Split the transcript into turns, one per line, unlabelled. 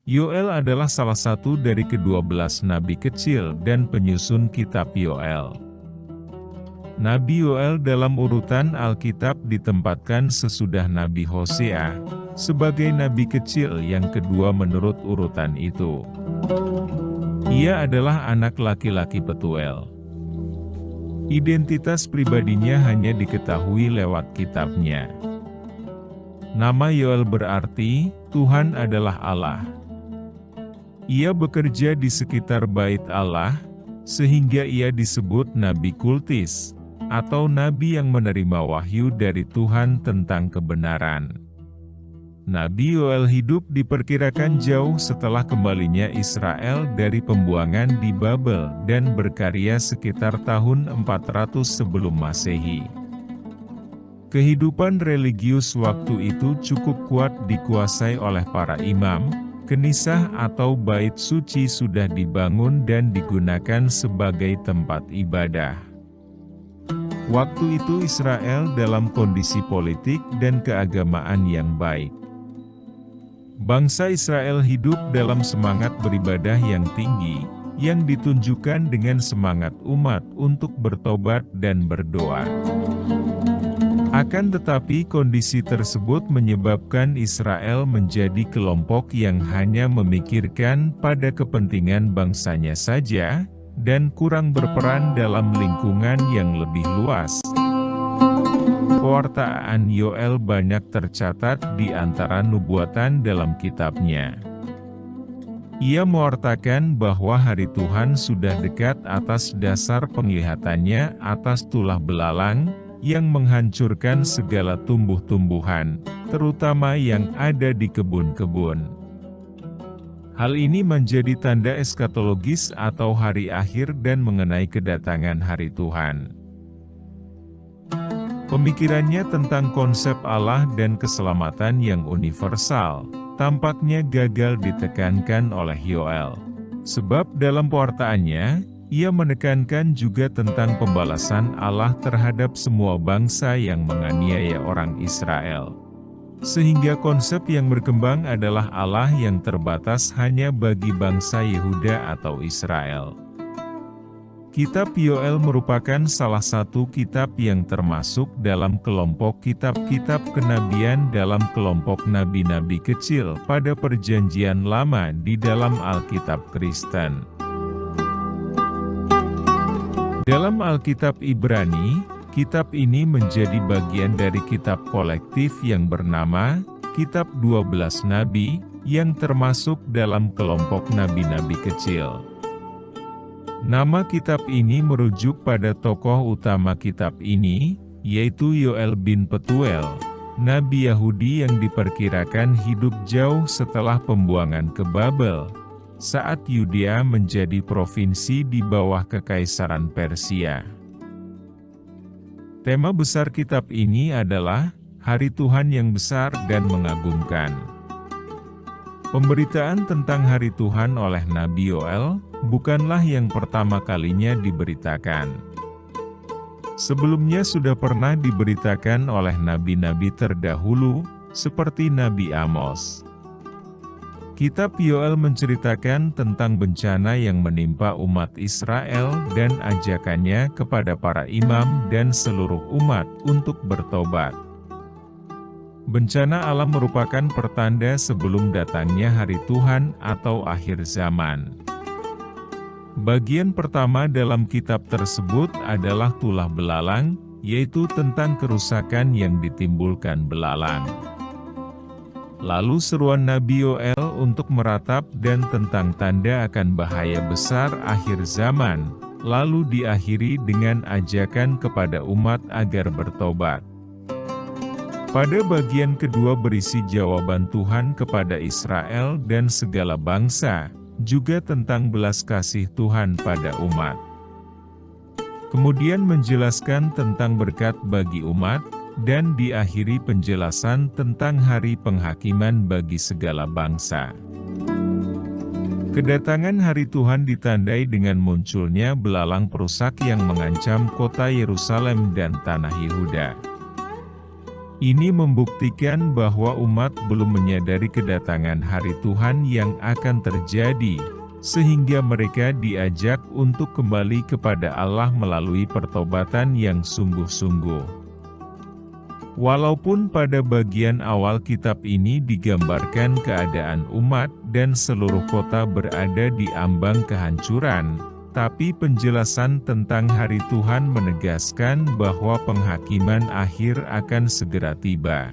Yoel adalah salah satu dari ke-12 nabi kecil dan penyusun kitab Yoel. Nabi Yoel dalam urutan Alkitab ditempatkan sesudah Nabi Hosea, sebagai nabi kecil yang kedua menurut urutan itu. Ia adalah anak laki-laki Petuel. Identitas pribadinya hanya diketahui lewat kitabnya. Nama Yoel berarti, Tuhan adalah Allah. Ia bekerja di sekitar bait Allah, sehingga ia disebut nabi kultis, atau nabi yang menerima wahyu dari Tuhan tentang kebenaran. Nabi Yoel hidup diperkirakan jauh setelah kembalinya Israel dari pembuangan di Babel dan berkarya sekitar tahun 400 sebelum Masehi. Kehidupan religius waktu itu cukup kuat dikuasai oleh para imam. Kenisah atau bait suci sudah dibangun dan digunakan sebagai tempat ibadah. Waktu itu Israel dalam kondisi politik dan keagamaan yang baik. Bangsa Israel hidup dalam semangat beribadah yang tinggi, yang ditunjukkan dengan semangat umat untuk bertobat dan berdoa. Akan tetapi kondisi tersebut menyebabkan Israel menjadi kelompok yang hanya memikirkan pada kepentingan bangsanya saja, dan kurang berperan dalam lingkungan yang lebih luas. Pewartaan Yoel banyak tercatat di antara nubuatan dalam kitabnya. Ia mewartakan bahwa hari Tuhan sudah dekat atas dasar penglihatannya atas tulah belalang, yang menghancurkan segala tumbuh-tumbuhan, terutama yang ada di kebun-kebun. Hal ini menjadi tanda eskatologis atau hari akhir dan mengenai kedatangan hari Tuhan. Pemikirannya tentang konsep Allah dan keselamatan yang universal, tampaknya gagal ditekankan oleh Yoel. Sebab dalam pewartaannya, ia menekankan juga tentang pembalasan Allah terhadap semua bangsa yang menganiaya orang Israel. Sehingga konsep yang berkembang adalah Allah yang terbatas hanya bagi bangsa Yehuda atau Israel. Kitab Yoel merupakan salah satu kitab yang termasuk dalam kelompok kitab-kitab kenabian dalam kelompok nabi-nabi kecil pada Perjanjian Lama di dalam Alkitab Kristen. Dalam Alkitab Ibrani, kitab ini menjadi bagian dari kitab kolektif yang bernama Kitab 12 Nabi, yang termasuk dalam kelompok nabi-nabi kecil. Nama kitab ini merujuk pada tokoh utama kitab ini, yaitu Yoel bin Petuel, nabi Yahudi yang diperkirakan hidup jauh setelah pembuangan ke Babel, saat Yudea menjadi provinsi di bawah Kekaisaran Persia. Tema besar kitab ini adalah Hari Tuhan yang Besar dan Mengagumkan. Pemberitaan tentang Hari Tuhan oleh Nabi Yoel bukanlah yang pertama kalinya diberitakan. Sebelumnya sudah pernah diberitakan oleh nabi-nabi terdahulu, seperti Nabi Amos. Kitab Yoel menceritakan tentang bencana yang menimpa umat Israel dan ajakannya kepada para imam dan seluruh umat untuk bertobat. Bencana alam merupakan pertanda sebelum datangnya hari Tuhan atau akhir zaman. Bagian pertama dalam kitab tersebut adalah tulah belalang, yaitu tentang kerusakan yang ditimbulkan belalang. Lalu seruan Nabi Yoel untuk meratap dan tentang tanda akan bahaya besar akhir zaman, lalu diakhiri dengan ajakan kepada umat agar bertobat. Pada bagian kedua berisi jawaban Tuhan kepada Israel dan segala bangsa, juga tentang belas kasih Tuhan pada umat. Kemudian menjelaskan tentang berkat bagi umat, dan diakhiri penjelasan tentang hari penghakiman bagi segala bangsa. Kedatangan hari Tuhan ditandai dengan munculnya belalang perusak yang mengancam kota Yerusalem dan tanah Yehuda. Ini membuktikan bahwa umat belum menyadari kedatangan hari Tuhan yang akan terjadi, sehingga mereka diajak untuk kembali kepada Allah melalui pertobatan yang sungguh-sungguh. Walaupun pada bagian awal kitab ini digambarkan keadaan umat dan seluruh kota berada di ambang kehancuran, tapi penjelasan tentang hari Tuhan menegaskan bahwa penghakiman akhir akan segera tiba.